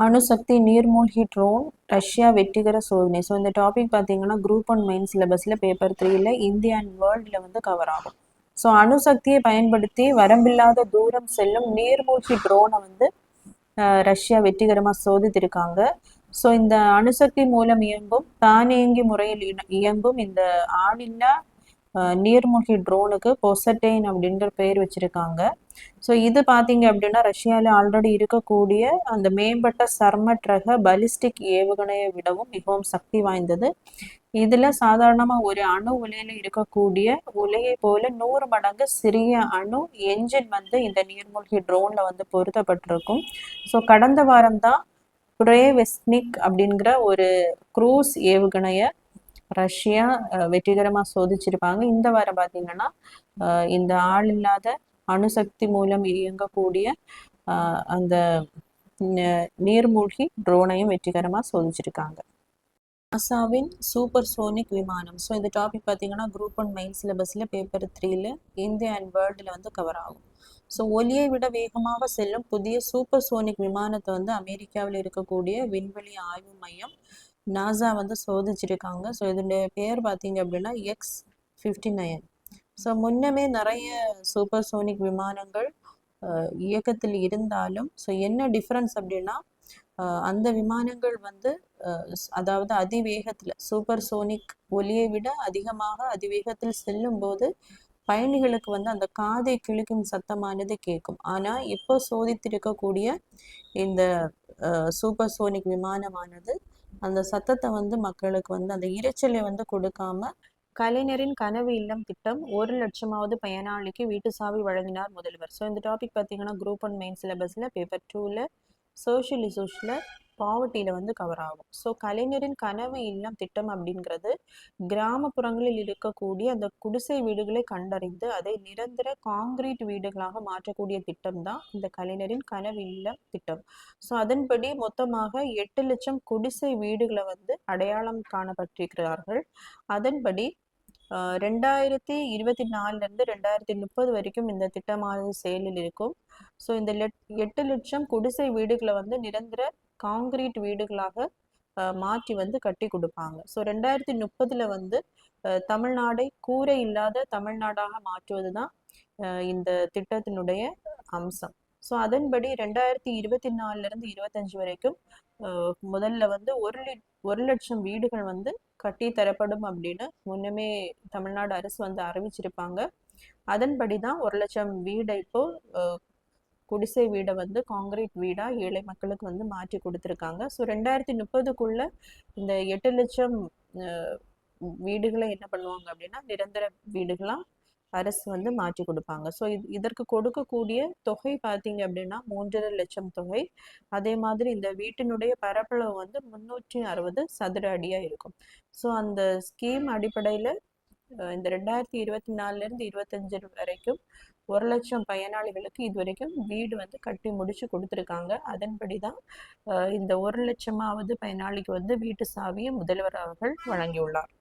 அணுசக்தி நீர்மூழ்கி drone Russia வெற்றிகர சோதனை. ஸோ இந்த டாபிக் பார்த்தீங்கன்னா குரூப் ஒன் மெயின் சிலபஸில் பேப்பர் 3ல இந்தியா அண்ட் வேர்ல்டில் வந்து கவர் ஆகும். ஸோ அணுசக்தியை பயன்படுத்தி வரம்பில்லாத தூரம் செல்லும் நீர்மூழ்கி ட்ரோனை வந்து ரஷ்யா வெற்றிகரமாக சோதித்திருக்காங்க. ஸோ இந்த அணுசக்தி மூலம் இயங்கும் தானியங்கி முறையில் இயங்கும் இந்த ஆளில்லா நீர்மூழ்கி ட்ரோனுக்கு பொசட்டைன் அப்படின்ற பெயர் வச்சிருக்காங்க. ஸோ இது பார்த்தீங்க அப்படின்னா ரஷ்யாவில் ஆல்ரெடி இருக்கக்கூடிய அந்த மேம்பட்ட சர்மட் ரக பலிஸ்டிக் ஏவுகணையை விடவும் மிகவும் சக்தி வாய்ந்தது. இதில் சாதாரணமாக ஒரு அணு உலையில் இருக்கக்கூடிய உலையை போல 100 மடங்கு சிறிய அணு என்ஜின் வந்து இந்த நீர்மூழ்கி ட்ரோனில் வந்து பொருத்தப்பட்டிருக்கும். ஸோ கடந்த வாரம் தான் புரேவெஸ்னிக் அப்படிங்கிற ஒரு குரூஸ் ஏவுகணையை ரஷ்யா வெற்றிகரமாக சோதிச்சிருப்பாங்க. இந்த வாரம் பார்த்தீங்கன்னா இந்த ஆள் இல்லாத அணுசக்தி மூலம் இயங்கக்கூடிய அந்த நீர்மூழ்கி ட்ரோனையும் வெற்றிகரமாக சோதிச்சிருக்காங்க. நாசாவின் சூப்பர் சோனிக் விமானம். ஸோ இந்த டாபிக் பார்த்தீங்கன்னா குரூப் ஒன் மெயின் சிலபஸில் பேப்பர் 3ல இந்தியா அண்ட் வேர்ல்டில் வந்து கவர் ஆகும். ஸோ ஒலியை விட வேகமாக செல்லும் புதிய சூப்பர் சோனிக் விமானத்தை வந்து அமெரிக்காவில் இருக்கக்கூடிய விண்வெளி ஆய்வு மையம் நாசா வந்து சோதிச்சிருக்காங்க. ஸோ இதனுடைய பேர் பார்த்தீங்க அப்படின்னா X-59. ஸோ முன்னமே நிறைய சூப்பர் சோனிக் விமானங்கள் இயக்கத்தில் இருந்தாலும் ஸோ என்ன டிஃப்ரென்ஸ் அப்படின்னா அந்த விமானங்கள் வந்து அதாவது அதிவேகத்தில் சூப்பர் சோனிக் ஒலியை விட அதிகமாக அதிவேகத்தில் செல்லும் போது பயணிகளுக்கு வந்து அந்த காதை கிழிக்கும் சத்தமானது கேட்கும். ஆனால் இப்போ சோதித்திருக்கக்கூடிய இந்த சூப்பர் சோனிக் விமானமானது அந்த சத்தத்தை வந்து மக்களுக்கு வந்து அந்த இரைச்சலை வந்து கொடுக்காம கலைஞரின் கனவு இல்லம் திட்டம் 1 லட்சமாவது பயனாளிக்கு வீட்டு சாவி வழங்கினார் முதல்வர். ஸோ இந்த டாபிக் பார்த்தீங்கன்னா குரூப் ஒன் மெயின் சிலபஸில் பேப்பர் 2ல சோஷியல் இஷ்யூஸில் பாவர்ட்டியில் வந்து கவர் ஆகும். ஸோ கலைஞரின் கனவு இல்லம் திட்டம் அப்படிங்கிறது கிராமப்புறங்களில் இருக்கக்கூடிய அந்த குடிசை வீடுகளை கண்டறிந்து அதை நிரந்தர காங்கிரீட் வீடுகளாக மாற்றக்கூடிய திட்டம் தான் இந்த கலைஞரின் கனவு இல்லம் திட்டம். ஸோ அதன்படி மொத்தமாக 8 லட்சம் குடிசை வீடுகளை வந்து அடையாளம் காணப்பட்டிருக்கிறார்கள். அதன்படி 2024 2030 வரைக்கும் இந்த திட்டமானது செயலில் இருக்கும். ஸோ இந்த 8 லட்சம் குடிசை வீடுகளை வந்து நிரந்தர காங்கிரீட் வீடுகளாக மாற்றி வந்து கட்டி கொடுப்பாங்க. ஸோ 2030 வந்து தமிழ்நாடை கூரை இல்லாத தமிழ்நாடாக மாற்றுவது தான் இந்த திட்டத்தினுடைய அம்சம். ஸோ அதன்படி 2024 25 வரைக்கும் முதல்ல வந்து 1 லட்சம் வீடுகள் வந்து கட்டி தரப்படும் அப்படின்னு முன்னமே தமிழ்நாடு அரசு வந்து அறிவிச்சிருப்பாங்க. அதன்படி தான் 1 லட்சம் வீடை இப்போ குடிசை வீடை வந்து காங்கிரீட் வீடா ஏழை மக்களுக்கு வந்து மாற்றி கொடுத்துருக்காங்க. ஸோ 2030க்குள்ள இந்த 8 லட்சம் வீடுகளை என்ன பண்ணுவாங்க அப்படின்னா நிரந்தர வீடுகளா அரசு வந்து மாற்றி கொடுப்பாங்க. ஸோ இதற்கு கொடுக்கக்கூடிய தொகை பார்த்தீங்க அப்படின்னா 3.5 லட்சம் தொகை. அதே மாதிரி இந்த வீட்டினுடைய பரப்பளவு வந்து 360 சதுர அடியாக இருக்கும். ஸோ அந்த ஸ்கீம் அடிப்படையில் இந்த 2024 25 வரைக்கும் 1 லட்சம் பயனாளிகளுக்கு இது வரைக்கும் வீடு வந்து கட்டி முடிச்சு கொடுத்துருக்காங்க. அதன்படி தான் இந்த 1 லட்சமாவது பயனாளிக்கு வந்து வீட்டு சாவியை முதல்வர் அவர்கள் வழங்கியுள்ளார்.